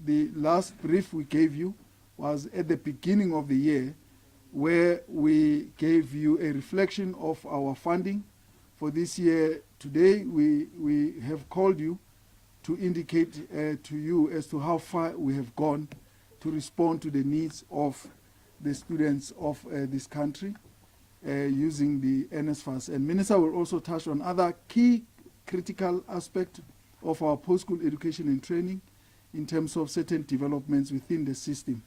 the last brief we gave you was at the beginning of the year, where we gave you a reflection of our funding for this year. Today we have called you to indicate to you as to how far we have gone to respond to the needs of the students of this country using the NSFAS. And Minister will also touch on other key critical aspects of our post-school education and training in terms of certain developments within the system.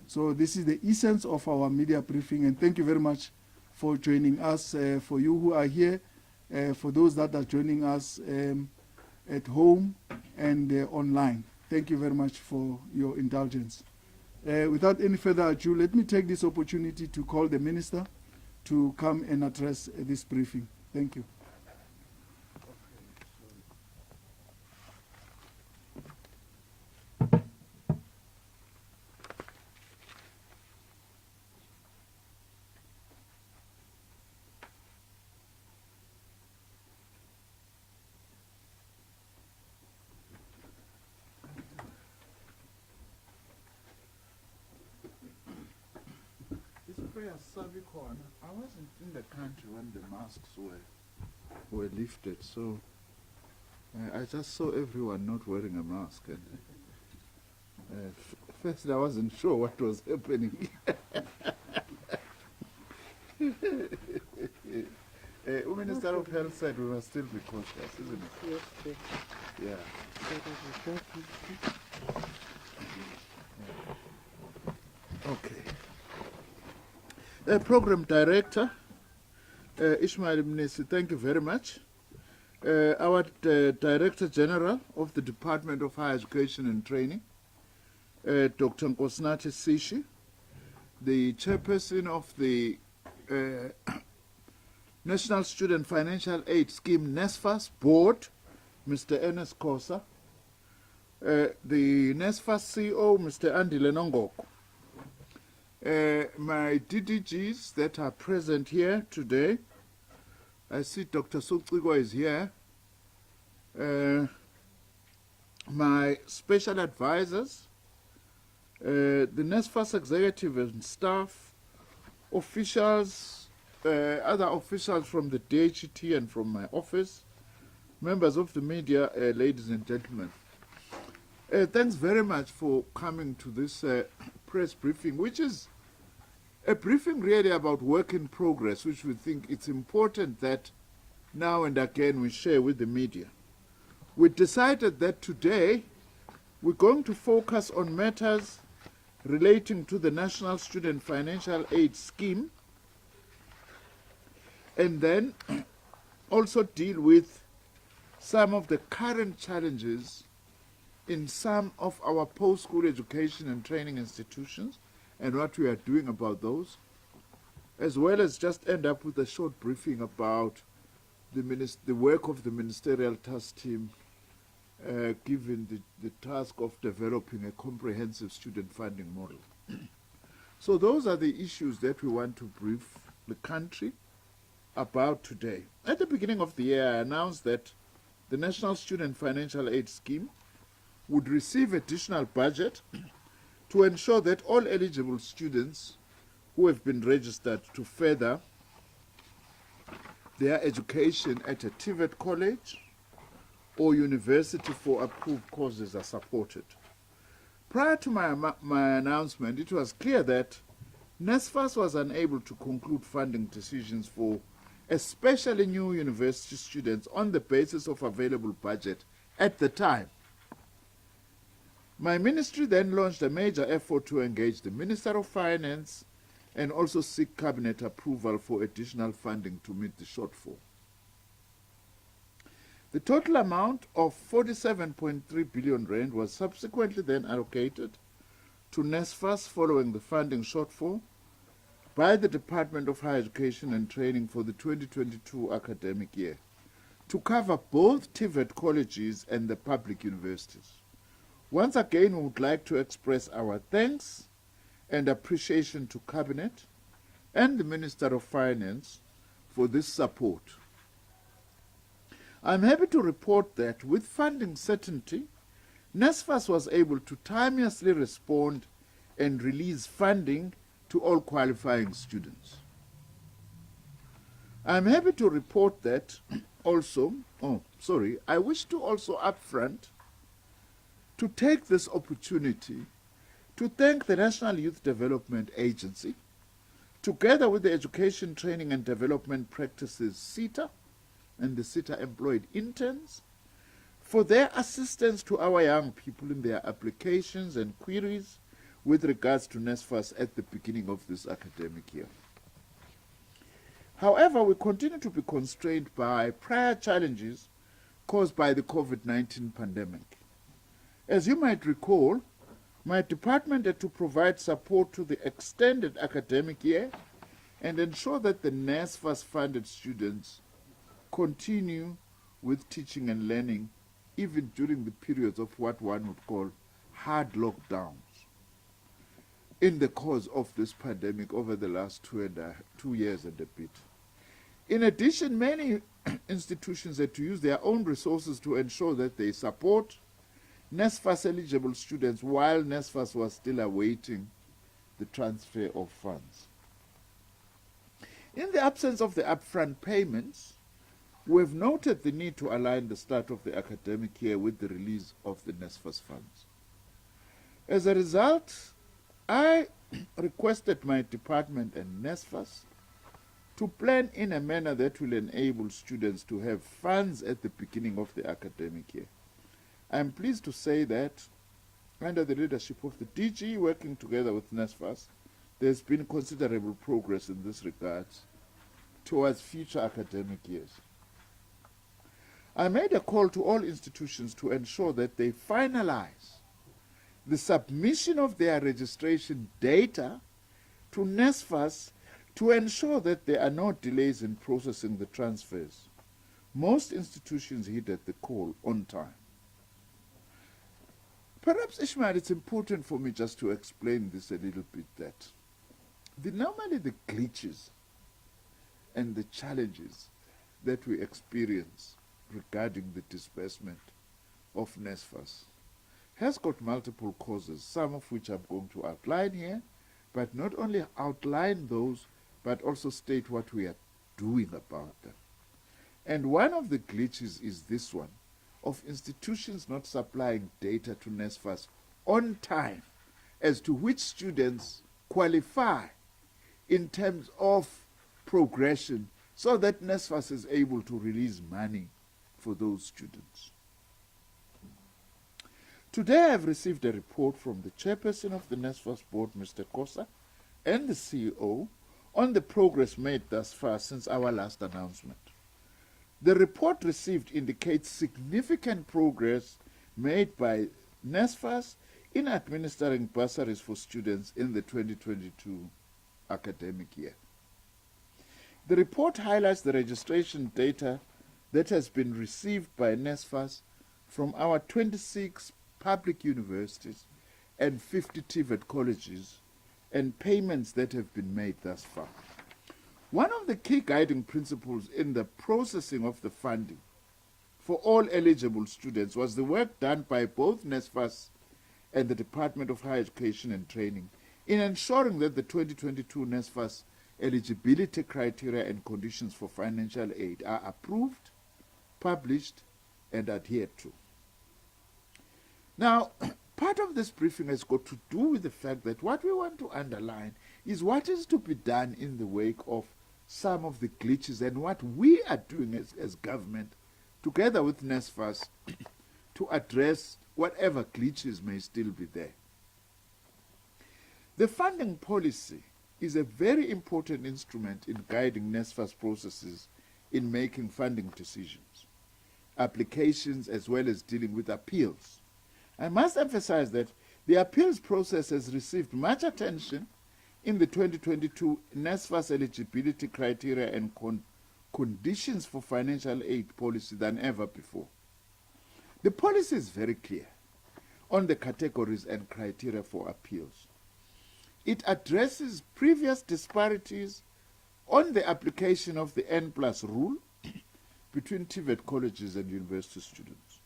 So this is the essence of our media briefing, and thank you very much for joining us. For you who are here, for those that are joining us at home and online, thank you very much for your indulgence. Without any further ado, let me take this opportunity to call the Minister to come and address this briefing. Thank you. I wasn't in the country when the masks were lifted, so I just saw everyone not wearing a mask. And first, I wasn't sure what was happening. Minister of Health said we must still be cautious, isn't it? Yes, yeah. Okay. Program Director, Ishmael Mnisi, thank you very much. Our Director General of the Department of Higher Education and Training, Dr. Nkosinathi Sishi, the Chairperson of the National Student Financial Aid Scheme NSFAS Board, Mr. Ernest Kosa, the NSFAS CEO, Mr. Andile Nongoko, my DDGs that are present here today. I see Dr. Sucigwa is here. My special advisors, the NSFAS executive and staff, officials, other officials from the DHT and from my office, members of the media, ladies and gentlemen. Thanks very much for coming to this press briefing, which is a briefing really about work in progress, which we think it's important that now and again we share with the media. We decided that today we're going to focus on matters relating to the National Student Financial Aid Scheme, and then also deal with some of the current challenges in some of our post-school education and training institutions and what we are doing about those, as well as just end up with a short briefing about the work of the Ministerial Task Team given the task of developing a comprehensive student funding model. So those are the issues that we want to brief the country about today. At the beginning of the year, I announced that the National Student Financial Aid Scheme would receive additional budget to ensure that all eligible students who have been registered to further their education at a TVET college or university for approved courses are supported. Prior to my announcement, it was clear that NSFAS was unable to conclude funding decisions for especially new university students on the basis of available budget at the time. My ministry then launched a major effort to engage the Minister of Finance and also seek cabinet approval for additional funding to meet the shortfall. The total amount of 47.3 billion rand was subsequently then allocated to NSFAS following the funding shortfall by the Department of Higher Education and Training for the 2022 academic year to cover both TVET colleges and the public universities. Once again, we would like to express our thanks and appreciation to Cabinet and the Minister of Finance for this support. I'm happy to report that with funding certainty NSFAS was able to timeously respond and release funding to all qualifying students. I'm happy to report that I wish to also upfront to take this opportunity to thank the National Youth Development Agency, together with the Education Training and Development Practices SETA and the SETA employed interns, for their assistance to our young people in their applications and queries with regards to NSFAS at the beginning of this academic year. However, we continue to be constrained by prior challenges caused by the COVID-19 pandemic. As you might recall, my department had to provide support to the extended academic year and ensure that the NSFAS-funded students continue with teaching and learning even during the periods of what one would call hard lockdowns in the course of this pandemic over the last 2 years and a bit. In addition, many institutions had to use their own resources to ensure that they support NSFAS-eligible students while NSFAS was still awaiting the transfer of funds. In the absence of the upfront payments, we have noted the need to align the start of the academic year with the release of the NSFAS funds. As a result, I requested my department and NSFAS to plan in a manner that will enable students to have funds at the beginning of the academic year. I am pleased to say that under the leadership of the DG working together with NSFAS, there has been considerable progress in this regard towards future academic years. I made a call to all institutions to ensure that they finalize the submission of their registration data to NSFAS to ensure that there are no delays in processing the transfers. Most institutions heeded the call on time. Perhaps, Ishmael, it's important for me just to explain this a little bit, that normally the glitches and the challenges that we experience regarding the disbursement of NSFAS has got multiple causes, some of which I'm going to outline here, but not only outline those, but also state what we are doing about them. And one of the glitches is this one, of institutions not supplying data to NSFAS on time as to which students qualify in terms of progression so that NSFAS is able to release money for those students. Today I have received a report from the chairperson of the NSFAS board, Mr. Kosa, and the CEO on the progress made thus far since our last announcement. The report received indicates significant progress made by NSFAS in administering bursaries for students in the 2022 academic year. The report highlights the registration data that has been received by NSFAS from our 26 public universities and 50 TVET colleges and payments that have been made thus far. One of the key guiding principles in the processing of the funding for all eligible students was the work done by both NSFAS and the Department of Higher Education and Training in ensuring that the 2022 NSFAS eligibility criteria and conditions for financial aid are approved, published, and adhered to. Now, part of this briefing has got to do with the fact that what we want to underline is what is to be done in the wake of some of the glitches and what we are doing as government together with NSFAS to address whatever glitches may still be there. The funding policy is a very important instrument in guiding NSFAS processes in making funding decisions, applications, as well as dealing with appeals. I must emphasize that the appeals process has received much attention in the 2022 NSFAS eligibility criteria and conditions for financial aid policy than ever before. The policy is very clear on the categories and criteria for appeals. It addresses previous disparities on the application of the N+ rule between TVET colleges and university students.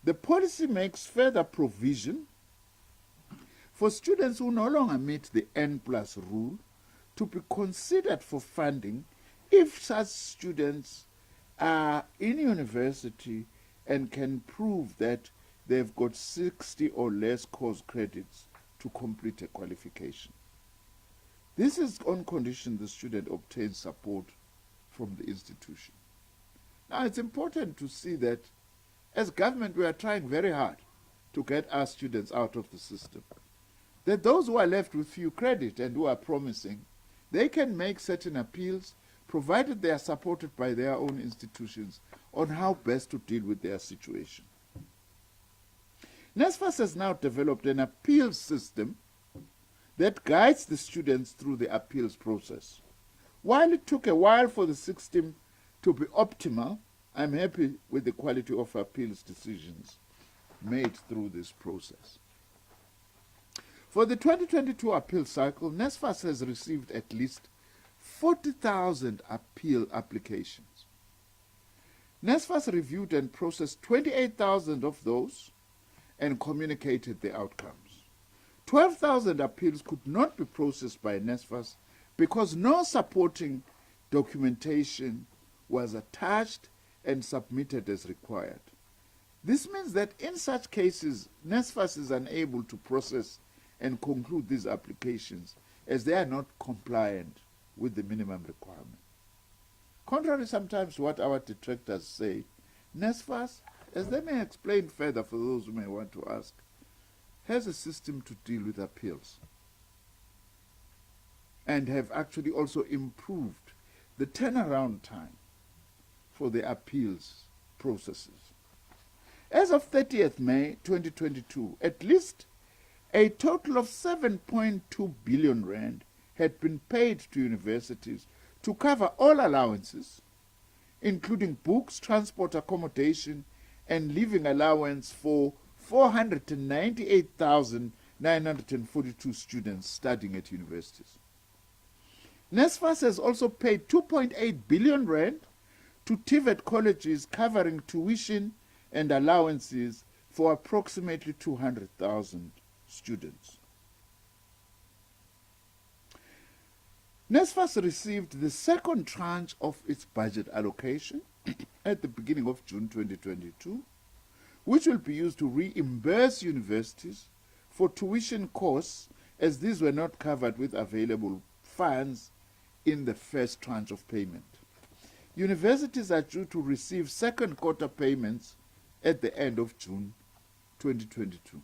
The policy makes further provision for students who no longer meet the N+ rule to be considered for funding if such students are in university and can prove that they've got 60 or less course credits to complete a qualification. This is on condition the student obtains support from the institution. Now, it's important to see that as government, we are trying very hard to get our students out of the system. That those who are left with few credit and who are promising, they can make certain appeals, provided they are supported by their own institutions on how best to deal with their situation. NSFAS has now developed an appeals system that guides the students through the appeals process. While it took a while for the system to be optimal, I'm happy with the quality of appeals decisions made through this process. For the 2022 appeal cycle, NSFAS has received at least 40,000 appeal applications. NSFAS reviewed and processed 28,000 of those and communicated the outcomes. 12,000 appeals could not be processed by NSFAS because no supporting documentation was attached and submitted as required. This means that in such cases, NSFAS is unable to process and conclude these applications as they are not compliant with the minimum requirement. Contrary sometimes to what our detractors say, NSFAS, as they may explain further for those who may want to ask, has a system to deal with appeals and have actually also improved the turnaround time for the appeals processes. As of 30th May 2022, at least a total of 7.2 billion rand had been paid to universities to cover all allowances, including books, transport, accommodation, and living allowance for 498,942 students studying at universities. NSFAS has also paid 2.8 billion rand to TVET colleges, covering tuition and allowances for approximately 200,000 students. NSFAS received the second tranche of its budget allocation at the beginning of June 2022, which will be used to reimburse universities for tuition costs, as these were not covered with available funds in the first tranche of payment. Universities are due to receive second quarter payments at the end of June 2022.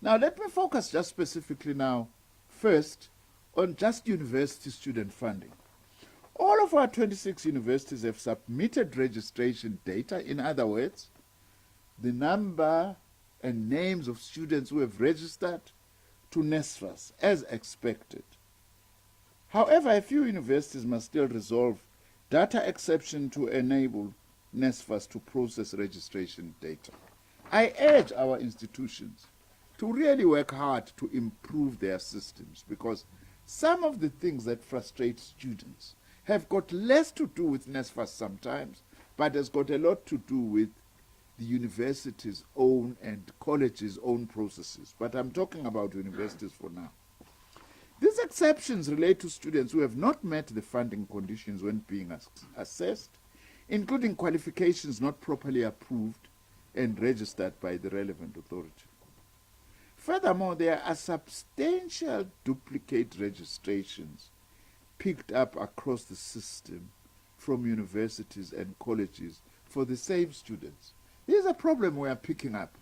Now, let me focus just specifically now, first, on just university student funding. All of our 26 universities have submitted registration data. In other words, the number and names of students who have registered to NSFAS as expected. However, a few universities must still resolve data exception to enable NSFAS to process registration data. I urge our institutions to really work hard to improve their systems, because some of the things that frustrate students have got less to do with NSFAS sometimes, but has got a lot to do with the university's own and college's own processes. But I'm talking about universities for now. These exceptions relate to students who have not met the funding conditions when being assessed, including qualifications not properly approved and registered by the relevant authority. Furthermore, there are substantial duplicate registrations picked up across the system from universities and colleges for the same students. Here's a problem we are picking up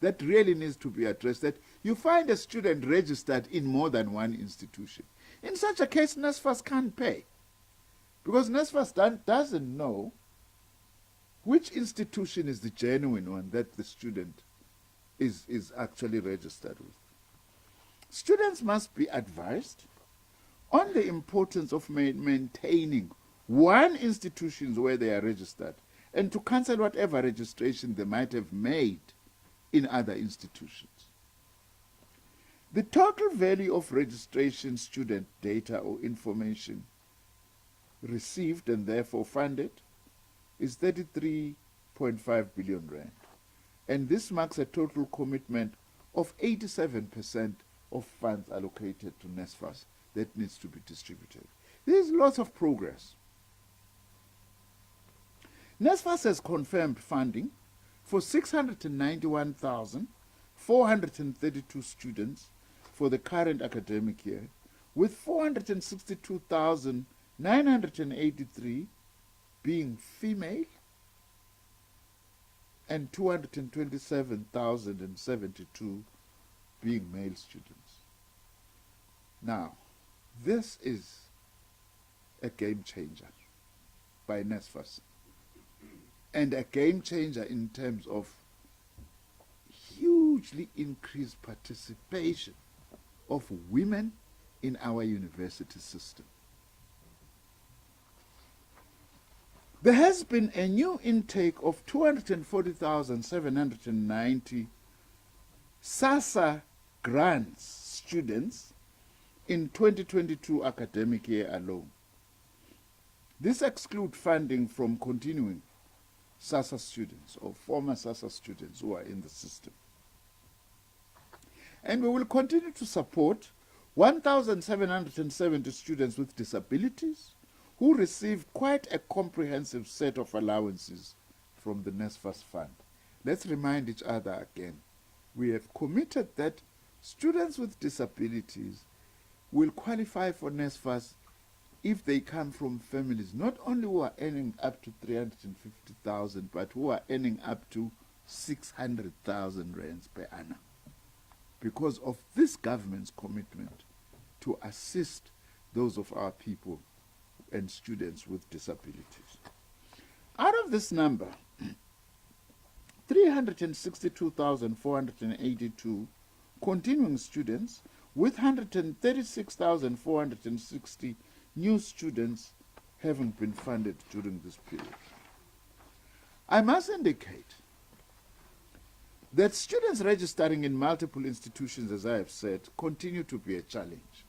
that really needs to be addressed, that you find a student registered in more than one institution. In such a case, NSFAS can't pay, because NSFAS doesn't know which institution is the genuine one that the student is actually registered with. Students must be advised on the importance of maintaining one institution where they are registered, and to cancel whatever registration they might have made in other institutions. The total value of registration student data or information received and therefore funded is 33.6 6.5 billion rand. And this marks a total commitment of 87% of funds allocated to NSFAS that needs to be distributed. There's lots of progress. NSFAS has confirmed funding for 691,432 students for the current academic year, with 462,983 being female and 227,072 being male students. Now, this is a game changer by NSFAS, and a game changer in terms of hugely increased participation of women in our university system. There has been a new intake of 240,790 SASSA grants students in 2022 academic year alone. This excludes funding from continuing SASSA students or former SASSA students who are in the system. And we will continue to support 1,770 students with disabilities who received quite a comprehensive set of allowances from the NSFAS fund. Let's remind each other again. We have committed that students with disabilities will qualify for NSFAS if they come from families not only who are earning up to 350,000, but who are earning up to 600,000 rands per annum, because of this government's commitment to assist those of our people and students with disabilities. Out of this number, 362,482 continuing students with 136,460 new students having been funded during this period. I must indicate that students registering in multiple institutions, as I have said, continue to be a challenge.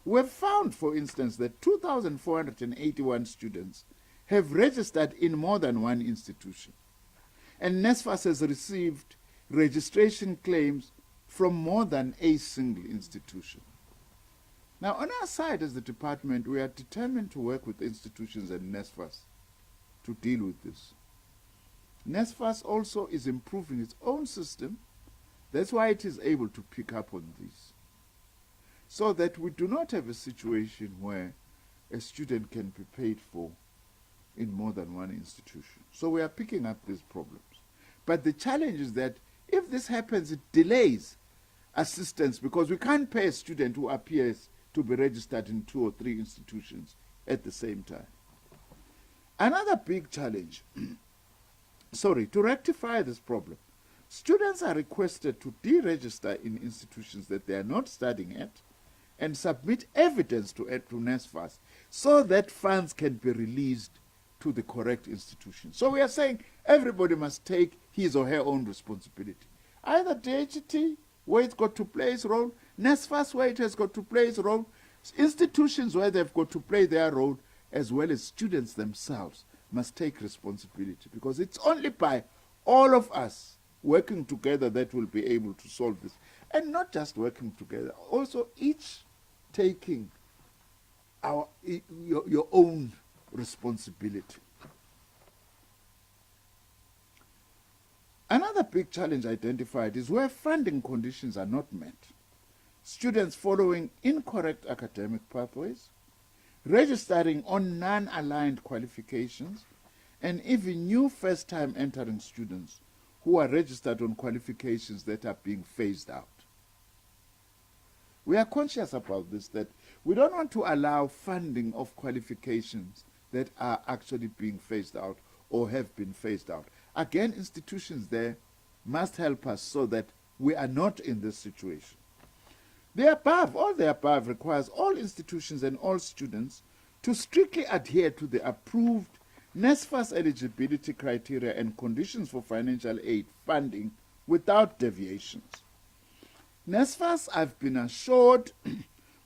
We have found, for instance, that 2,481 students have registered in more than one institution, and NSFAS has received registration claims from more than a single institution. Now, on our side as the department, we are determined to work with institutions and NSFAS to deal with this. NSFAS also is improving its own system. That's why it is able to pick up on this, so that we do not have a situation where a student can be paid for in more than one institution. So we are picking up these problems. But the challenge is that if this happens, it delays assistance, because we can't pay a student who appears to be registered in 2 or 3 institutions at the same time. Another big challenge, to rectify this problem, students are requested to deregister in institutions that they are not studying at and submit evidence to NSFAS so that funds can be released to the correct institution. So we are saying everybody must take his or her own responsibility. Either DHT, where it's got to play its role, NSFAS, where it has got to play its role, institutions where they've got to play their role, as well as students themselves must take responsibility, because it's only by all of us working together that we'll be able to solve this. And not just working together, also each taking your own responsibility. Another big challenge identified is where funding conditions are not met. Students following incorrect academic pathways, registering on non-aligned qualifications, and even new first-time entering students who are registered on qualifications that are being phased out. We are conscious about this, that we don't want to allow funding of qualifications that are actually being phased out or have been phased out. Again, institutions there must help us so that we are not in this situation. All the above requires all institutions and all students to strictly adhere to the approved NSFAS eligibility criteria and conditions for financial aid funding without deviations. NSFAS, I've been assured,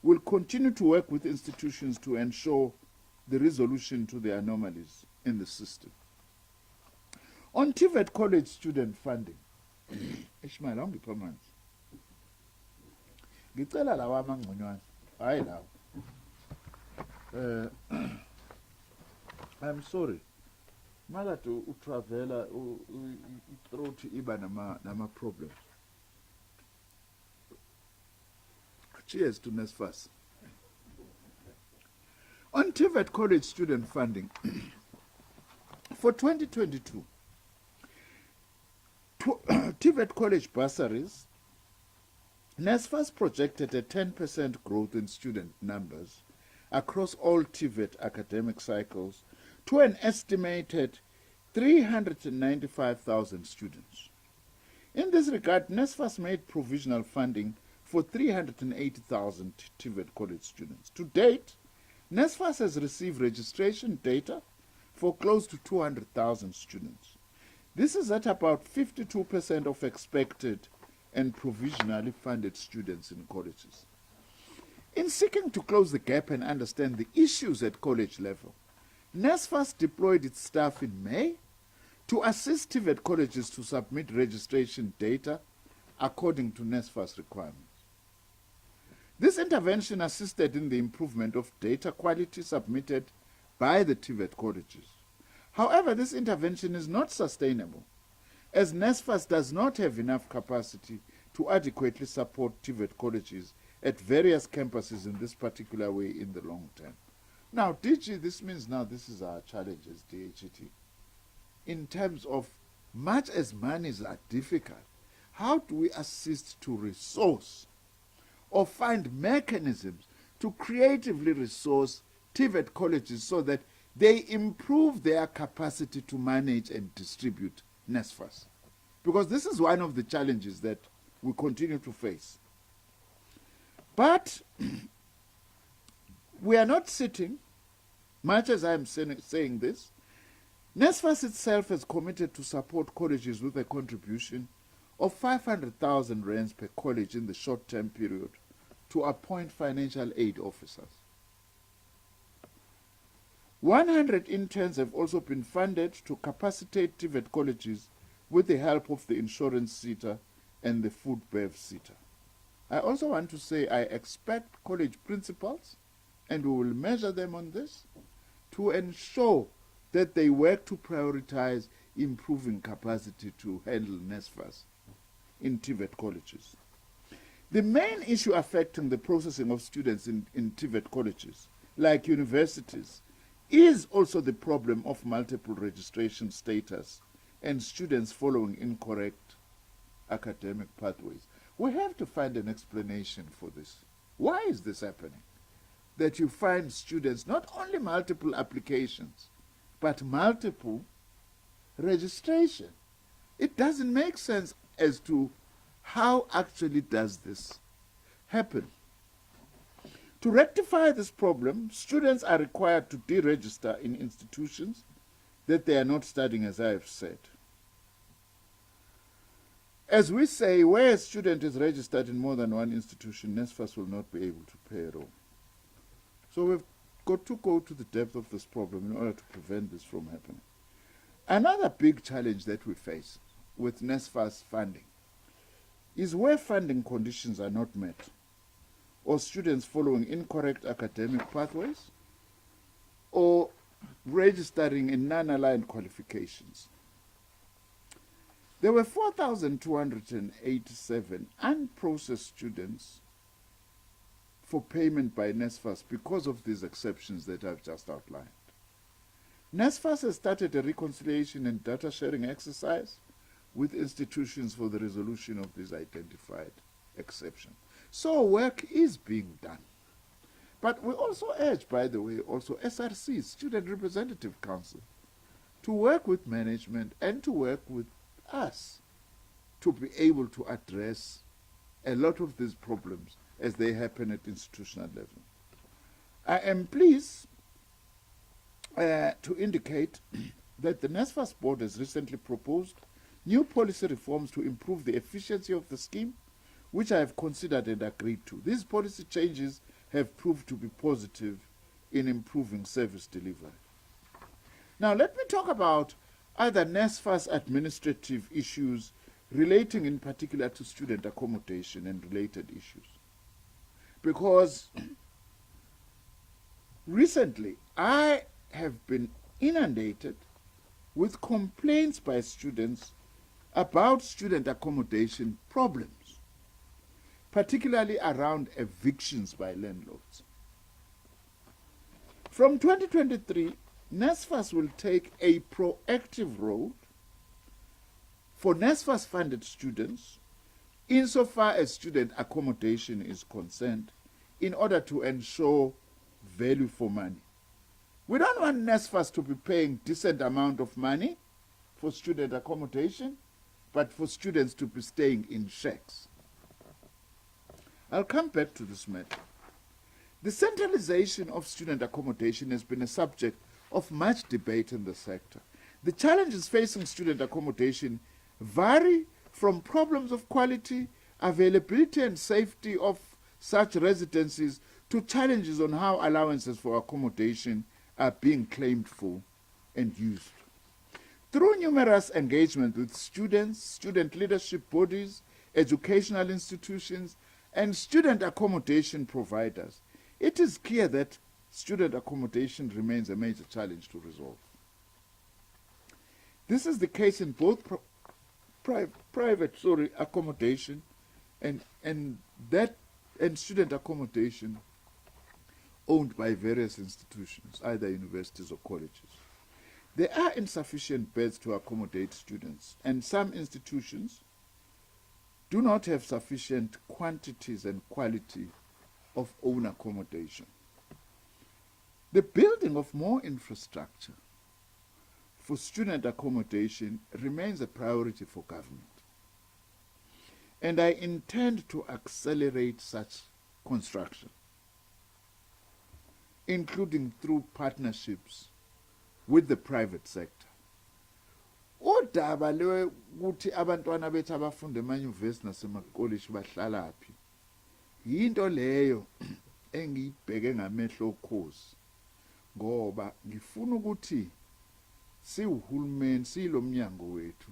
will continue to work with institutions to ensure the resolution to the anomalies in the system. On TVET college student funding, Ishmael, ongipha amanzi. Ngicela lawa amangconywana, hayi lawo. I'm sorry. Makade utravela throat iba nama problems. Cheers to NSFAS. On TVET college student funding, for 2022, TVET college bursaries, NSFAS projected a 10% growth in student numbers across all TVET academic cycles to an estimated 395,000 students. In this regard, NSFAS made provisional funding for 380,000 TVET college students. To date, NSFAS has received registration data for close to 200,000 students. This is at about 52% of expected and provisionally funded students in colleges. In seeking to close the gap and understand the issues at college level, NSFAS deployed its staff in May to assist TVET colleges to submit registration data according to NSFAS requirements. This intervention assisted in the improvement of data quality submitted by the TVET colleges. However, this intervention is not sustainable, as NSFAS does not have enough capacity to adequately support TVET colleges at various campuses in this particular way in the long term. Now, DG, this means now this is our challenge as DHET. In terms of much as monies are difficult, how do we assist to resource or find mechanisms to creatively resource TVET colleges so that they improve their capacity to manage and distribute NSFAS? Because this is one of the challenges that we continue to face. But we are not sitting, much as I'm saying this. NSFAS itself has committed to support colleges with a contribution of 500,000 rands per college in the short-term period to appoint financial aid officers. 100 interns have also been funded to capacitate TVET colleges with the help of the insurance SETA and the food bev SETA. I also want to say I expect college principals, and we will measure them on this, to ensure that they work to prioritize improving capacity to handle NSFAS in TVET colleges. The main issue affecting the processing of students in TVET colleges, like universities, is also the problem of multiple registration status and students following incorrect academic pathways. We have to find an explanation for this. Why is this happening? That you find students not only multiple applications, but multiple registration. It doesn't make sense as to how actually does this happen. To rectify this problem, students are required to deregister in institutions that they are not studying, as I have said. As we say, where a student is registered in more than one institution, NSFAS will not be able to pay at all. So we've got to go to the depth of this problem in order to prevent this from happening. Another big challenge that we face with NSFAS funding is where funding conditions are not met, or students following incorrect academic pathways, or registering in non-aligned qualifications. There were 4,287 unprocessed students for payment by NSFAS because of these exceptions that I've just outlined. NSFAS has started a reconciliation and data sharing exercise with institutions for the resolution of these identified exceptions. So work is being done. But we also urge, by the way, also SRC, Student Representative Council, to work with management and to work with us to be able to address a lot of these problems as they happen at institutional level. I am pleased to indicate that the NSFAS board has recently proposed new policy reforms to improve the efficiency of the scheme, which I have considered and agreed to. These policy changes have proved to be positive in improving service delivery. Now let me talk about other NSFAS administrative issues relating in particular to student accommodation and related issues. Because recently I have been inundated with complaints by students about student accommodation problems, particularly around evictions by landlords. From 2023, NSFAS will take a proactive role for NSFAS-funded students insofar as student accommodation is concerned in order to ensure value for money. We don't want NSFAS to be paying decent amount of money for student accommodation, but for students to be staying in shacks. I'll come back to this matter. The centralization of student accommodation has been a subject of much debate in the sector. The challenges facing student accommodation vary from problems of quality, availability and safety of such residencies to challenges on how allowances for accommodation are being claimed for and used. Through numerous engagement with students, student leadership bodies, educational institutions, and student accommodation providers, it is clear that student accommodation remains a major challenge to resolve. This is the case in both private accommodation and student accommodation owned by various institutions, either universities or colleges. There are insufficient beds to accommodate students, and some institutions do not have sufficient quantities and quality of own accommodation. The building of more infrastructure for student accommodation remains a priority for government, and I intend to accelerate such construction, including through partnerships with the private sector. Udaba lokuthi abantwana bethu abafunda emanyuvesi nasemakoliji bahlalaphi yinto leyo engiyibheke ngamehlo okhozi, ngoba ngifuna ukuthi siwuhulumeni silomnyango wethu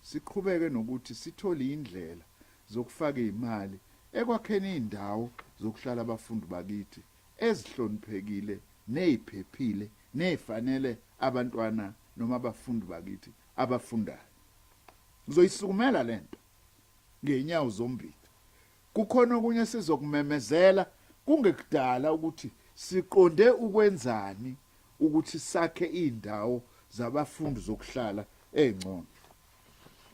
siqhubeke nokuthi sithole indlela zokufaka imali ekwakheni indawo zokuhlala abafundi bakithi ezihloniphekile neziphephile nefanele abantwana noma abafundi bakithi abafundayo. Ngizoyisukumela lento ngenyawo zombili. Kukhona okunye sizokumemezela kungekudala ukuthi siqonde ukwenzani ukuthi sakhe indawo zabafundi zokuhlala engcono.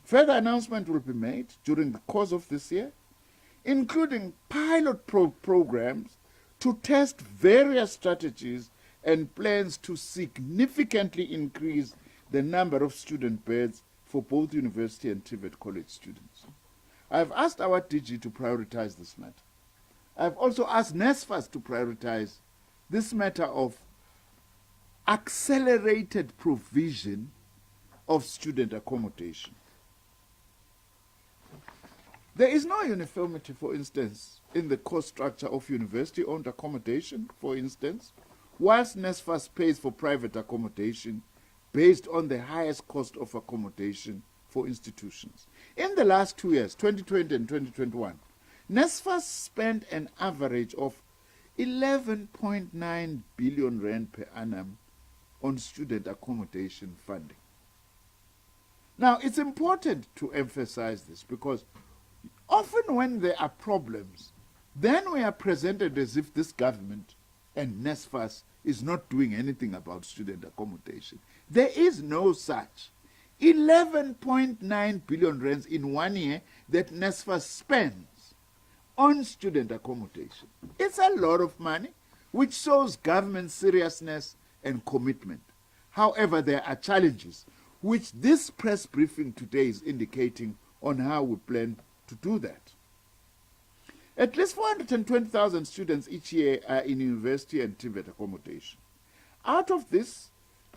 Further announcement will be made during the course of this year, including pilot programs to test various strategies and plans to significantly increase the number of student beds for both university and TVET college students. I've asked our DG to prioritize this matter. I've also asked NSFAS to prioritize this matter of accelerated provision of student accommodation. There is no uniformity, for instance, in the cost structure of university-owned accommodation, for instance, whilst NSFAS pays for private accommodation based on the highest cost of accommodation for institutions. In the last 2 years, 2020 and 2021, NSFAS spent an average of 11.9 billion rand per annum on student accommodation funding. Now, it's important to emphasize this because often when there are problems, then we are presented as if this government and NSFAS is not doing anything about student accommodation. There is no such. 11.9 billion rands in 1 year that NSFAS spends on student accommodation. It's a lot of money, which shows government seriousness and commitment. However, there are challenges, which this press briefing today is indicating on how we plan to do that. At least 420,000 students each year are in university and TVET accommodation. Out of this,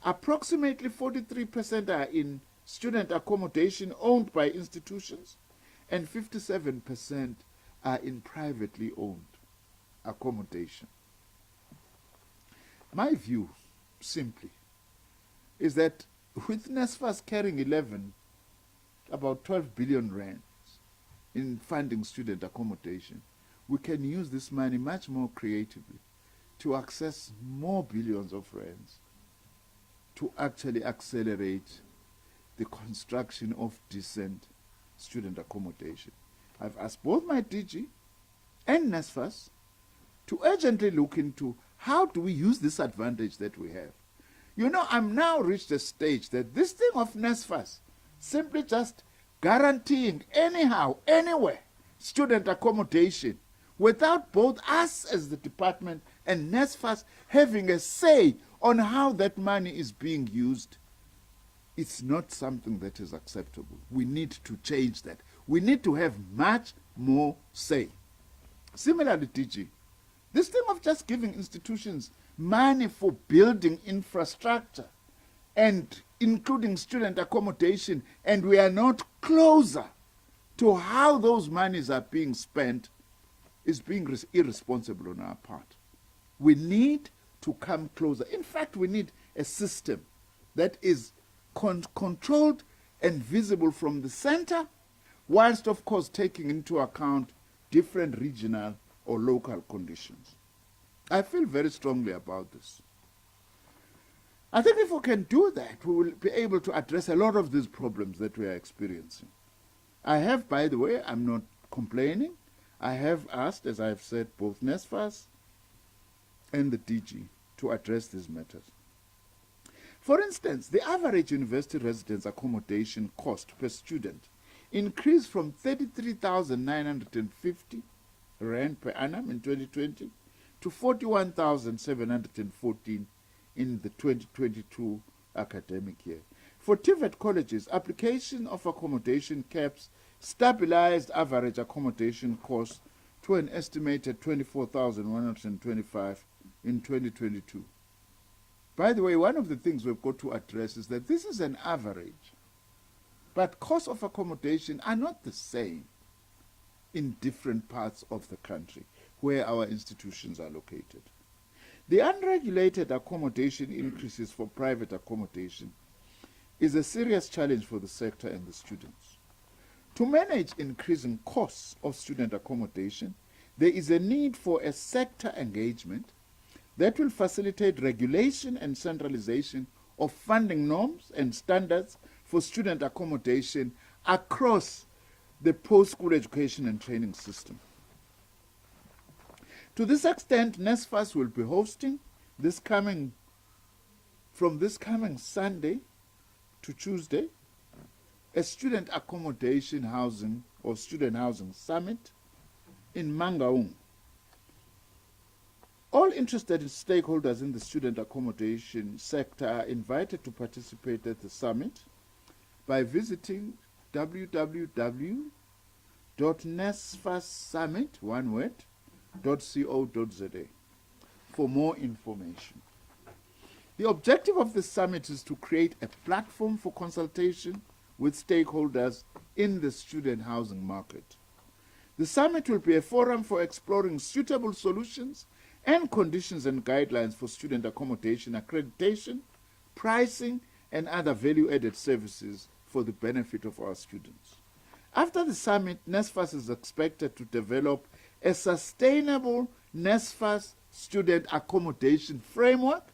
approximately 43% are in student accommodation owned by institutions, and 57% are in privately owned accommodation. My view, simply, is that with NSFAS carrying about 12 billion rands in funding student accommodation, we can use this money much more creatively to access more billions of rands to actually accelerate the construction of decent student accommodation. I've asked both my DG and NSFAS to urgently look into how do we use this advantage that we have. You know, I'm now reached a stage that this thing of NSFAS, simply just guaranteeing anyhow, anywhere, student accommodation, without both us as the department and NSFAS having a say on how that money is being used, it's not something that is acceptable. We need to change that. We need to have much more say. Similarly, DG, this thing of just giving institutions money for building infrastructure and including student accommodation, and we are not closer to how those monies are being spent, is being irresponsible on our part. We need to come closer. In fact, we need a system that is controlled and visible from the center, whilst of course taking into account different regional or local conditions. I feel very strongly about this. I think if we can do that, we will be able to address a lot of these problems that we are experiencing. I have, by the way, I'm not complaining, I have asked, as I've said, both NSFAS and the DG to address these matters. For instance, the average university residence accommodation cost per student increased from 33,950 rand per annum in 2020 to 41,714 in the 2022 academic year. For TVET colleges, application of accommodation caps stabilized average accommodation costs to an estimated 24,125 in 2022. By the way, one of the things we've got to address is that this is an average, but costs of accommodation are not the same in different parts of the country where our institutions are located. The unregulated accommodation increases for private accommodation is a serious challenge for the sector and the students. To manage increasing costs of student accommodation, there is a need for a sector engagement that will facilitate regulation and centralization of funding norms and standards for student accommodation across the post-school education and training system. To this extent, NSFAS will be hosting from this coming Sunday to Tuesday, a student accommodation housing or student housing summit in Mangaung. All interested stakeholders in the student accommodation sector are invited to participate at the summit by visiting www.nsfassummit.co.za for more information. The objective of the summit is to create a platform for consultation with stakeholders in the student housing market. The summit will be a forum for exploring suitable solutions and conditions and guidelines for student accommodation, accreditation, pricing, and other value-added services for the benefit of our students. After the summit, NSFAS is expected to develop a sustainable NSFAS student accommodation framework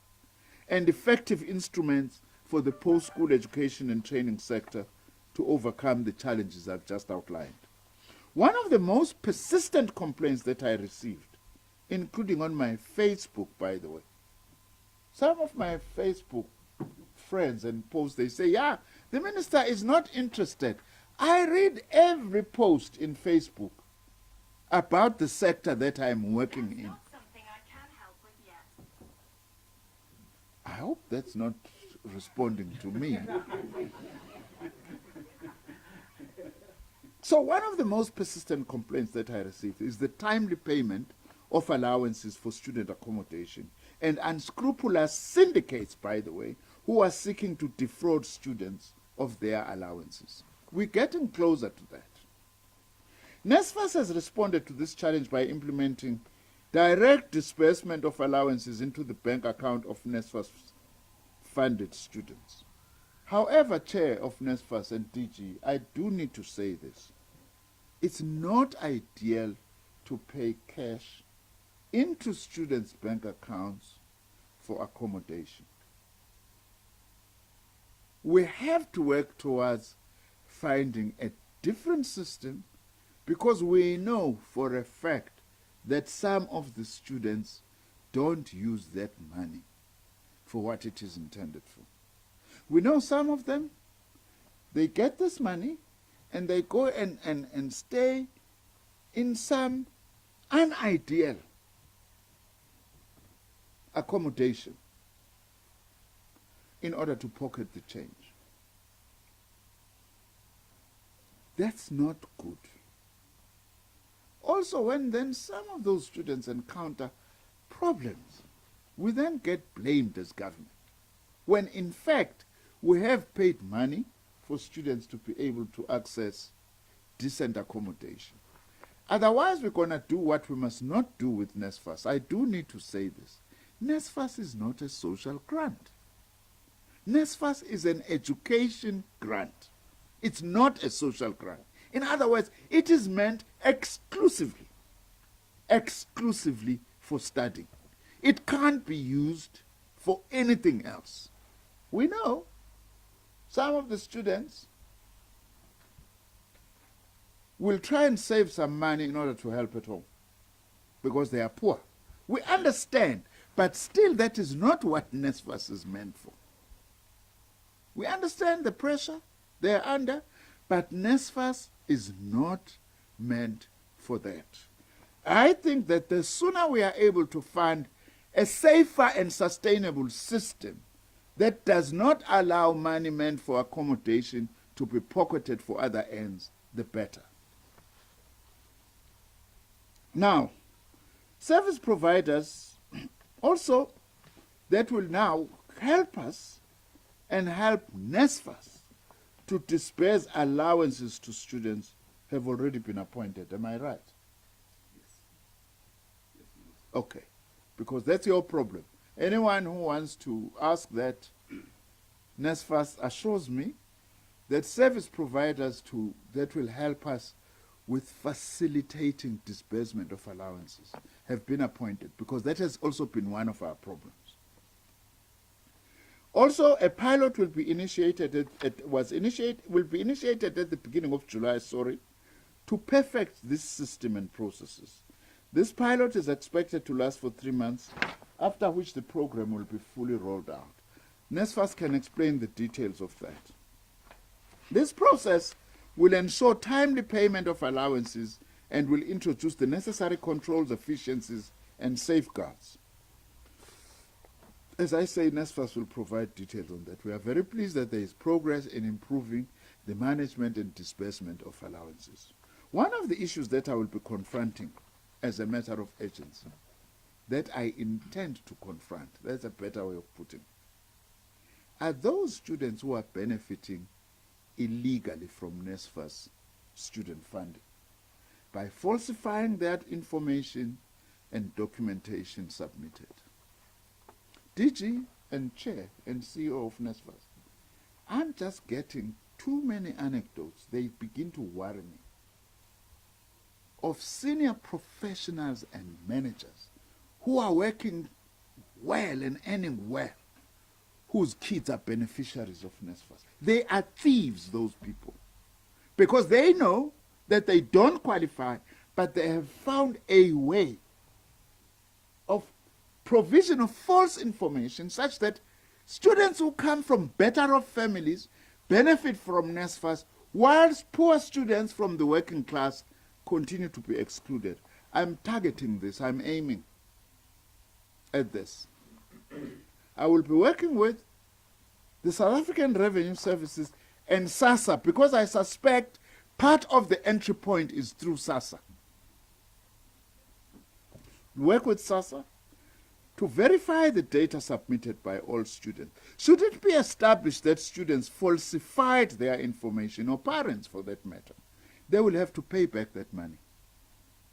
and effective instruments for the post-school education and training sector to overcome the challenges I've just outlined. One of the most persistent complaints that I received, including on my Facebook, by the way, some of my Facebook friends and posts, they say, yeah, the minister is not interested. I read every post in Facebook about the sector that I'm working in. Not something I can help with yet. I hope that's not responding to me. So one of the most persistent complaints that I received is the timely payment of allowances for student accommodation and unscrupulous syndicates, by the way, who are seeking to defraud students of their allowances. We're getting closer to that. NSFAS has responded to this challenge by implementing direct disbursement of allowances into the bank account of NSFAS funded students. However, Chair of NSFAS and DG, I do need to say this. It's not ideal to pay cash into students' bank accounts for accommodation. We have to work towards finding a different system, because we know for a fact that some of the students don't use that money for what it is intended for. We know some of them, they get this money and they go and stay in some unideal accommodation in order to pocket the change. That's not good. Also, when then some of those students encounter problems, we then get blamed as government, when in fact we have paid money for students to be able to access decent accommodation. Otherwise, we're going to do what we must not do with NSFAS. I do need to say this. NSFAS is not a social grant. NSFAS is an education grant. It's not a social grant. In other words, it is meant exclusively for studying. It can't be used for anything else. We know some of the students will try and save some money in order to help at home because they are poor. We understand, but still that is not what NSFAS is meant for. We understand the pressure they are under, but NSFAS is not meant for that. I think that the sooner we are able to fund a safer and sustainable system that does not allow money meant for accommodation to be pocketed for other ends, the better. Now, service providers also that will now help us and help NSFAS to disperse allowances to students have already been appointed. Am I right? Yes. Okay, because that's your problem. Anyone who wants to ask that, NSFAS assures me that service providers that will help us with facilitating disbursement of allowances have been appointed, because that has also been one of our problems. Also, a pilot will be initiated will be initiated at the beginning of July, to perfect this system and processes. This pilot is expected to last for 3 months, after which the program will be fully rolled out. NSFAS can explain the details of that. This process will ensure timely payment of allowances and will introduce the necessary controls, efficiencies, and safeguards. As I say, NSFAS will provide details on that. We are very pleased that there is progress in improving the management and disbursement of allowances. One of the issues that I will be confronting as a matter of urgency, that I intend to confront, that's a better way of putting it, are those students who are benefiting illegally from NSFAS student funding by falsifying that information and documentation submitted. DG and Chair and CEO of NSFAS, I'm just getting too many anecdotes. They begin to worry me, of senior professionals and managers who are working well and earning well, whose kids are beneficiaries of NSFAS. They are thieves, those people, because they know that they don't qualify, but they have found a way of provision of false information such that students who come from better off families benefit from NSFAS, whilst poor students from the working class continue to be excluded. I'm targeting this. I'm aiming at this. I will be working with the South African Revenue Services and SASSA, because I suspect part of the entry point is through SASSA. Work with SASSA to verify the data submitted by all students. Should it be established that students falsified their information, or parents for that matter, they will have to pay back that money.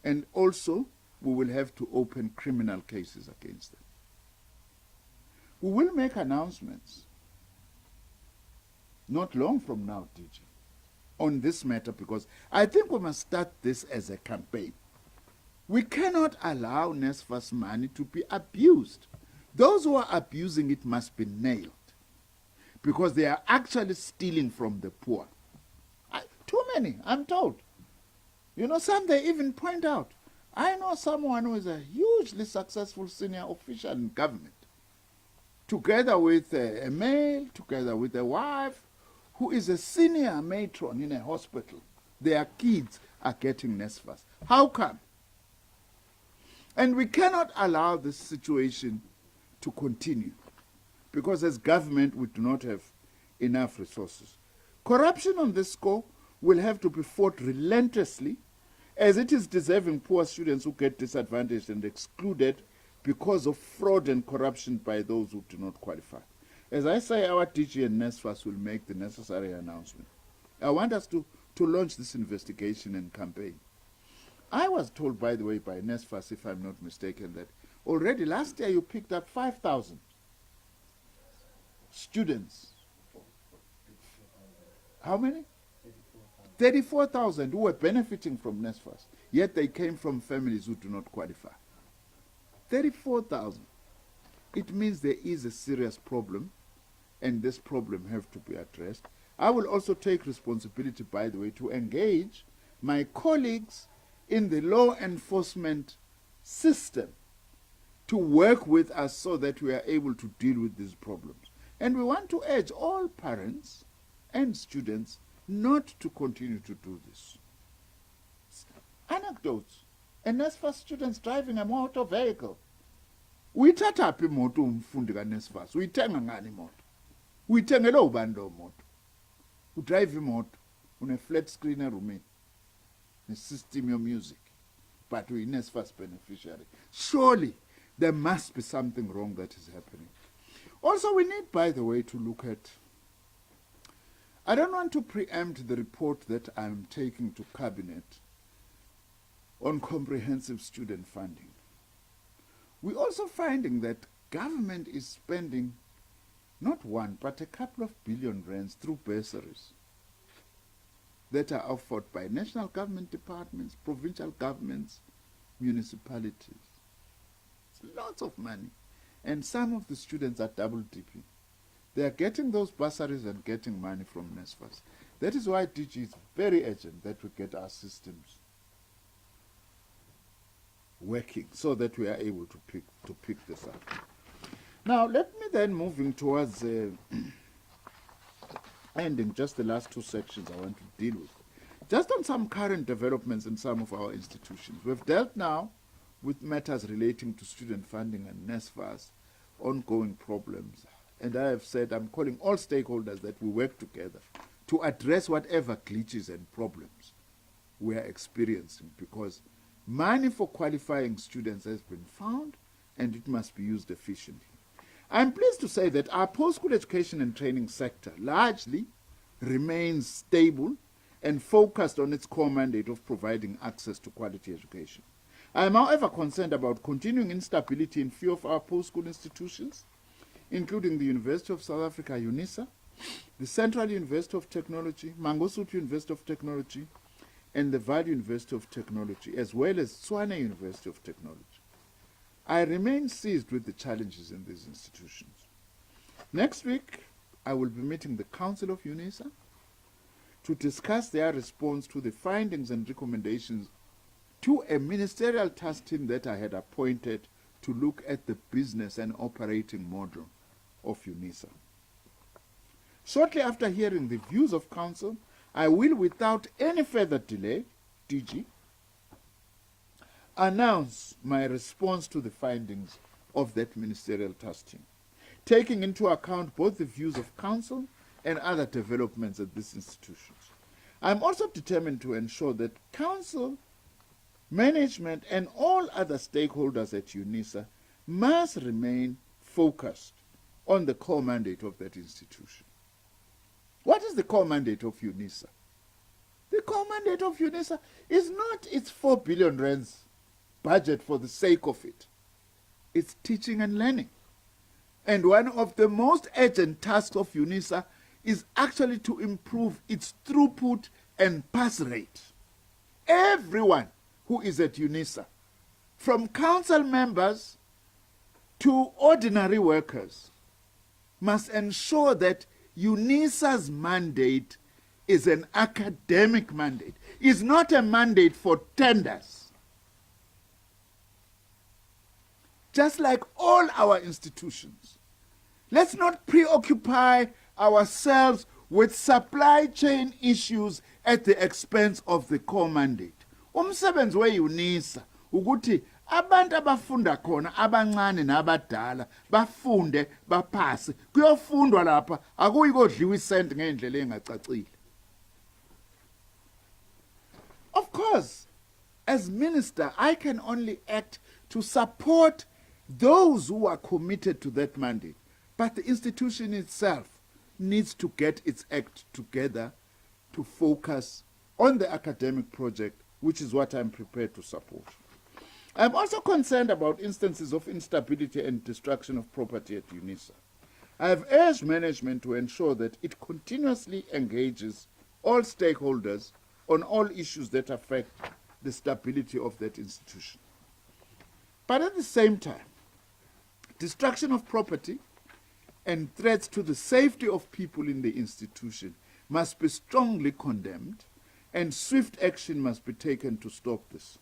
And also, we will have to open criminal cases against them. We will make announcements not long from now, DG, on this matter, because I think we must start this as a campaign. We cannot allow NSFAS money to be abused. Those who are abusing it must be nailed, because they are actually stealing from the poor. Too many, I'm told. You know, some they even point out. I know someone who is a hugely successful senior official in government, together with a male, together with a wife, who is a senior matron in a hospital. Their kids are getting NSFAS. How come? And we cannot allow this situation to continue, because as government we do not have enough resources. Corruption on this score will have to be fought relentlessly, as it is deserving poor students who get disadvantaged and excluded because of fraud and corruption by those who do not qualify. As I say, our DG and NSFAS will make the necessary announcement. I want us to launch this investigation and campaign. I was told, by the way, by NSFAS, if I'm not mistaken, that already last year you picked up 5,000 students. How many? 34,000 who were benefiting from NSFAS, yet they came from families who do not qualify. 34,000. It means there is a serious problem, and this problem has to be addressed. I will also take responsibility, by the way, to engage my colleagues in the law enforcement system to work with us so that we are able to deal with these problems. And we want to urge all parents and students not to continue to do this. Anecdotes. NSFAS students driving a motor vehicle. Uyithatha phi imoto umfundi kaNSFAS? Uyithenga ngani imoto? Uyithengele ubani lo moto? Udrive imoto une flat screen erumini, ne system your music, but we NSFAS beneficiary. Surely there must be something wrong that is happening. Also, we need, by the way, to look at, I don't want to preempt the report that I'm taking to Cabinet on comprehensive student funding. We're also finding that government is spending not one, but a couple of billion rands through bursaries that are offered by national government departments, provincial governments, municipalities. It's lots of money. And some of the students are double dipping. They are getting those bursaries and getting money from NSFAS. That is why DG is very urgent that we get our systems working so that we are able to pick this up. Now, let me then moving towards ending just the last two sections I want to deal with. Just on some current developments in some of our institutions. We've dealt now with matters relating to student funding and NSFAS, ongoing problems. And I have said I'm calling all stakeholders that we work together to address whatever glitches and problems we are experiencing, because money for qualifying students has been found and it must be used efficiently. I'm pleased to say that our post-school education and training sector largely remains stable and focused on its core mandate of providing access to quality education. I am, however, concerned about continuing instability in few of our post-school institutions, including the University of South Africa, UNISA, the Central University of Technology, Mangosuthu University of Technology, and the Valley University of Technology, as well as Tshwane University of Technology. I remain seized with the challenges in these institutions. Next week, I will be meeting the Council of UNISA to discuss their response to the findings and recommendations to a ministerial task team that I had appointed to look at the business and operating model of UNISA. Shortly after hearing the views of Council, I will, without any further delay, DG, announce my response to the findings of that ministerial task team, taking into account both the views of Council and other developments at these institutions. I am also determined to ensure that Council, management, and all other stakeholders at UNISA must remain focused on the core mandate of that institution. What is the core mandate of UNISA? The core mandate of UNISA is not its 4 billion rands budget for the sake of it. It's teaching and learning. And one of the most urgent tasks of UNISA is actually to improve its throughput and pass rate. Everyone who is at UNISA, from council members to ordinary workers, must ensure that UNISA's mandate is an academic mandate, is not a mandate for tenders. Just like all our institutions, let's not preoccupy ourselves with supply chain issues at the expense of the core mandate. Umsebenzi we-UNISA ukuthi abantu abafunda khona abancane nabadala bafunde baphase. Kuyofundwa lapha akuyi kodliwa isenti ngendlela engacacile. Of course, as minister, I can only act to support those who are committed to that mandate. But the institution itself needs to get its act together to focus on the academic project, which is what I'm prepared to support. I'm also concerned about instances of instability and destruction of property at UNISA. I have urged management to ensure that it continuously engages all stakeholders on all issues that affect the stability of that institution. But at the same time, destruction of property and threats to the safety of people in the institution must be strongly condemned, and swift action must be taken to stop this.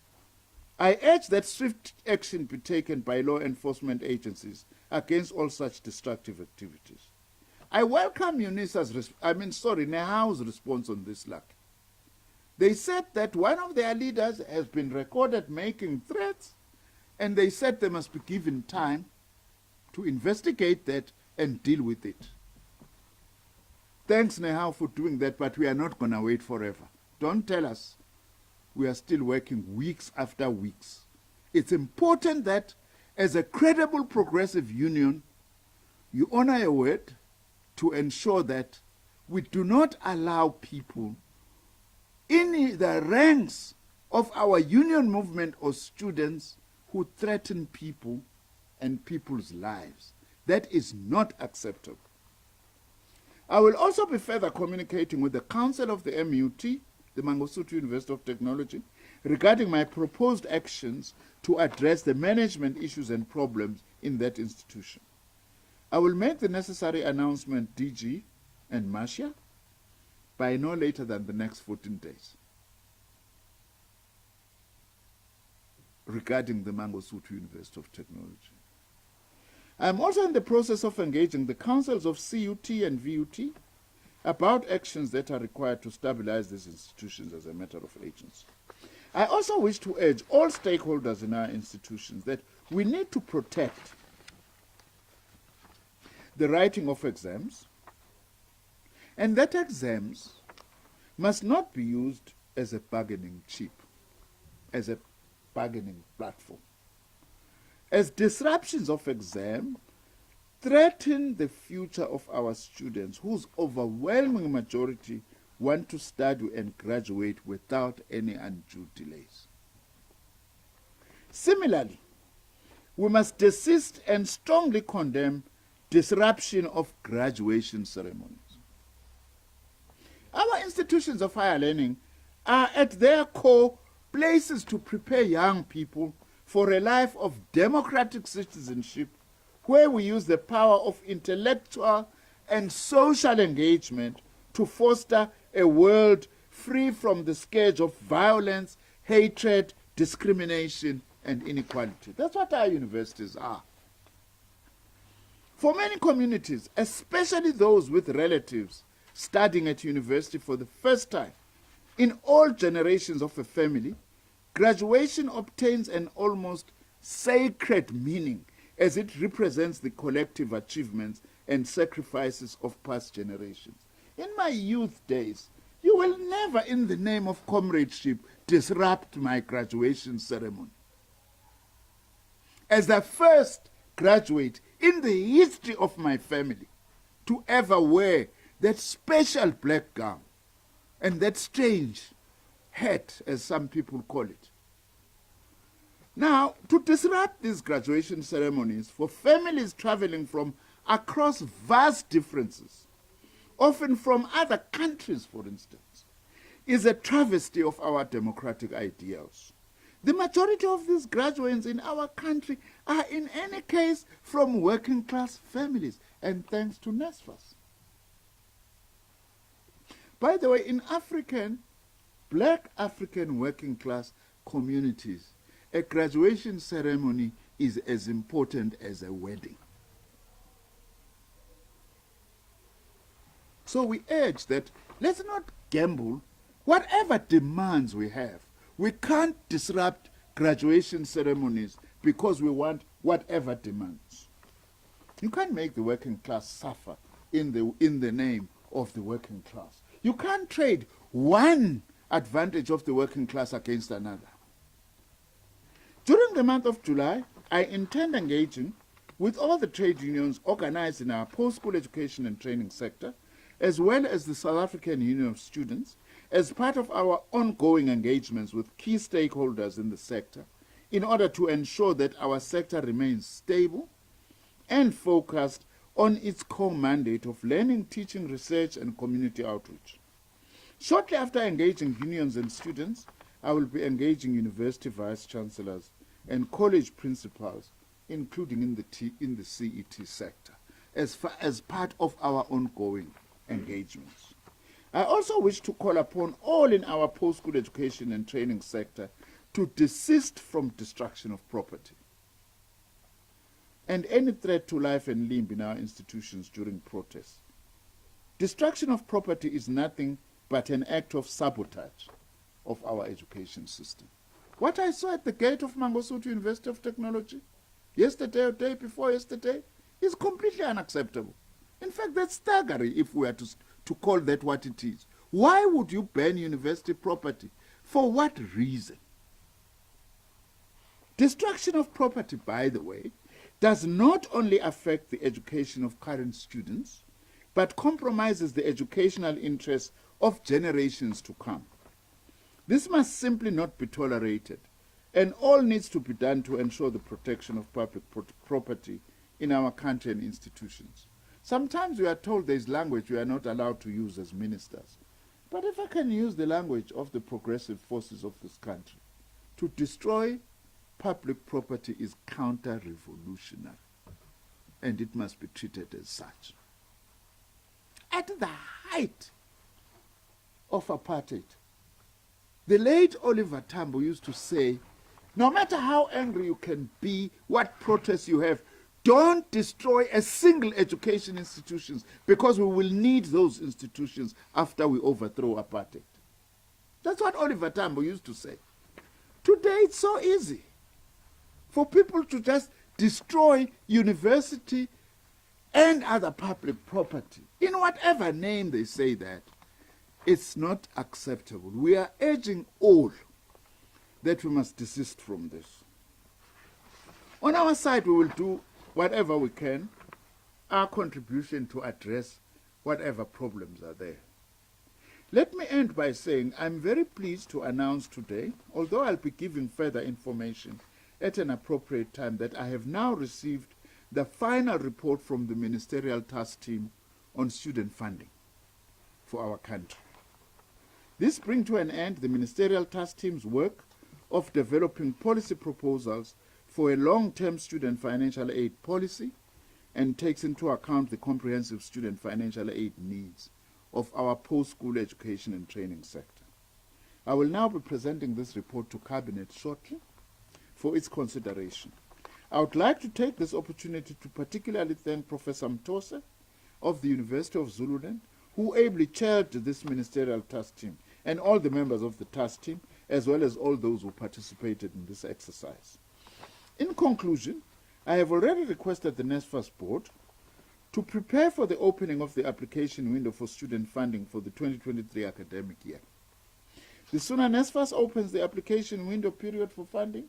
I urge that swift action be taken by law enforcement agencies against all such destructive activities. I welcome UNISA's, NEHAW's response on this lack. They said that one of their leaders has been recorded making threats, and they said they must be given time to investigate that and deal with it. Thanks, NEHAW, for doing that, but we are not going to wait forever. Don't tell us we are still working weeks after weeks. It's important that, as a credible progressive union, you honor your word to ensure that we do not allow people in the ranks of our union movement or students who threaten people and people's lives. That is not acceptable. I will also be further communicating with the Council of the MUT, the Mangosuthu University of Technology, regarding my proposed actions to address the management issues and problems in that institution. I will make the necessary announcement, DG and Marcia, by no later than the next 14 days regarding the Mangosuthu University of Technology. I am also in the process of engaging the councils of CUT and VUT about actions that are required to stabilize these institutions as a matter of agency. I also wish to urge all stakeholders in our institutions that we need to protect the writing of exams, and that exams must not be used as a bargaining chip, as a bargaining platform. As disruptions of exam threaten the future of our students, whose overwhelming majority want to study and graduate without any undue delays. Similarly, we must desist and strongly condemn disruption of graduation ceremonies. Our institutions of higher learning are at their core places to prepare young people for a life of democratic citizenship, where we use the power of intellectual and social engagement to foster a world free from the scourge of violence, hatred, discrimination, and inequality. That's what our universities are. For many communities, especially those with relatives studying at university for the first time, in all generations of a family, graduation obtains an almost sacred meaning as it represents the collective achievements and sacrifices of past generations. In my youth days, you will never, in the name of comradeship, disrupt my graduation ceremony. As the first graduate in the history of my family to ever wear that special black gown and that strange hat, as some people call it. Now, to disrupt these graduation ceremonies for families traveling from across vast differences often from other countries, for instance, is a travesty of our democratic ideals. The majority of these graduates in our country are in any case from working class families, and thanks to NSFAS. By the way, in black African working class communities, a graduation ceremony is as important as a wedding. So we urge that let's not gamble. Whatever demands we have, we can't disrupt graduation ceremonies because we want whatever demands. You can't make the working class suffer in the name of the working class. You can't trade one advantage of the working class against another. During the month of July, I intend engaging with all the trade unions organized in our post-school education and training sector, as well as the South African Union of Students, as part of our ongoing engagements with key stakeholders in the sector, in order to ensure that our sector remains stable and focused on its core mandate of learning, teaching, research, and community outreach. Shortly after engaging unions and students, I will be engaging university vice-chancellors and college principals, including in the CET sector, as part of our ongoing engagements. I also wish to call upon all in our post-school education and training sector to desist from destruction of property and any threat to life and limb in our institutions during protests. Destruction of property is nothing but an act of sabotage of our education system. What I saw at the gate of Mangosuthu University of Technology yesterday or day before yesterday is completely unacceptable. In fact, that's staggering if we are to call that what it is. Why would you ban university property? For what reason? Destruction of property, by the way, does not only affect the education of current students, but compromises the educational interests of generations to come. This must simply not be tolerated, and all needs to be done to ensure the protection of public property in our country and institutions. Sometimes we are told there is language we are not allowed to use as ministers. But if I can use the language of the progressive forces of this country, to destroy public property is counter-revolutionary, and it must be treated as such. At the height of apartheid, the late Oliver Tambo used to say, no matter how angry you can be, what protests you have, don't destroy a single education institution, because we will need those institutions after we overthrow apartheid. That's what Oliver Tambo used to say. Today it's so easy for people to just destroy university and other public property, in whatever name they say that. It's not acceptable. We are urging all that we must desist from this. On our side, we will do whatever we can, our contribution to address whatever problems are there. Let me end by saying I'm very pleased to announce today, although I'll be giving further information at an appropriate time, that I have now received the final report from the Ministerial Task Team on student funding for our country. This brings to an end the Ministerial Task Team's work of developing policy proposals for a long-term student financial aid policy, and takes into account the comprehensive student financial aid needs of our post-school education and training sector. I will now be presenting this report to Cabinet shortly for its consideration. I would like to take this opportunity to particularly thank Professor Mtose of the University of Zululand, who ably chaired this Ministerial Task Team, and all the members of the task team, as well as all those who participated in this exercise. In conclusion, I have already requested the NSFAS board to prepare for the opening of the application window for student funding for the 2023 academic year. The sooner NSFAS opens the application window period for funding,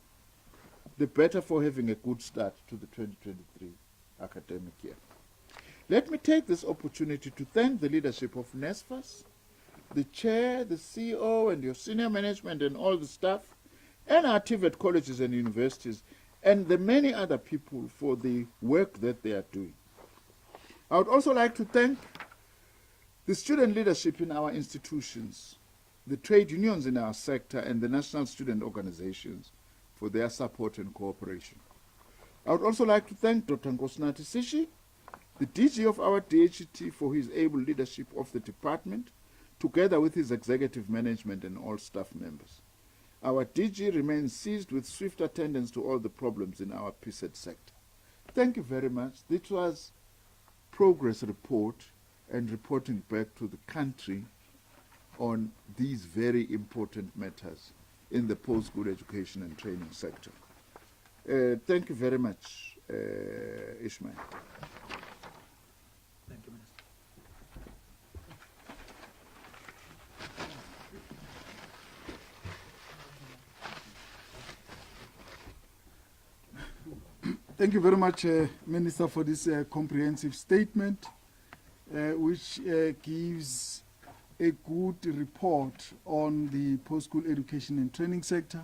the better for having a good start to the 2023 academic year. Let me take this opportunity to thank the leadership of NSFAS, the chair, the CEO, and your senior management and all the staff, and our TVET colleges and universities, and the many other people for the work that they are doing. I would also like to thank The student leadership in our institutions, the trade unions in our sector, and the national student organizations for their support and cooperation. I would also like to thank Dr. Nkosinathi Sishi, the DG of our DHET, for his able leadership of the department, together with his executive management and all staff members. Our DG remains seized with swift attendance to all the problems in our PSET sector. Thank you very much. This was progress report and reporting back to the country on these very important matters in the post-school education and training sector. Thank you very much, Ishmael. Thank you, Minister. Thank you very much, Minister, for this comprehensive statement, which gives a good report on the post-school education and training sector,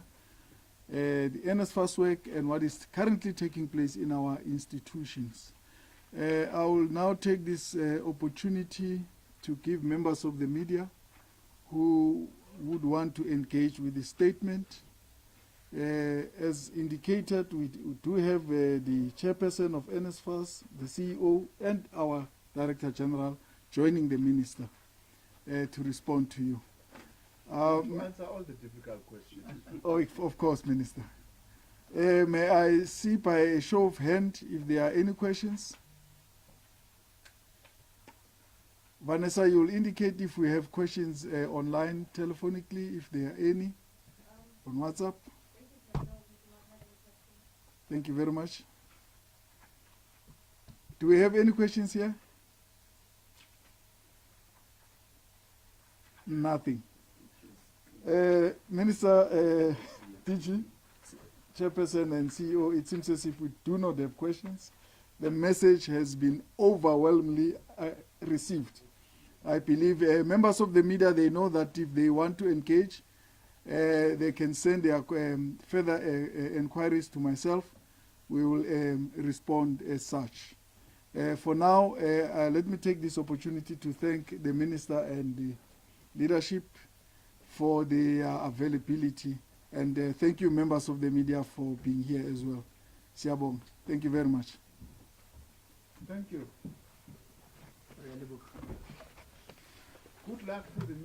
the NSFAS work, and what is currently taking place in our institutions. I will now take this opportunity to give members of the media who would want to engage with the statement. As indicated, we do have the chairperson of NSFAS, the CEO, and our Director General joining the Minister to respond to you. To answer all the difficult questions. Oh, of course, Minister. May I see by a show of hand if there are any questions? Vanessa, you will indicate if we have questions online, telephonically, if there are any, on WhatsApp. Thank you very much. Do we have any questions here? Nothing. Minister, DG, Chairperson and CEO, it seems as if we do not have questions. The message has been overwhelmingly received. I believe members of the media, they know that if they want to engage, they can send their further inquiries to myself. We will respond as such. For now, let me take this opportunity to thank the Minister and the leadership for their availability. And thank you, members of the media, for being here as well. Siyabonga. Thank you very much. Thank you. Good luck to the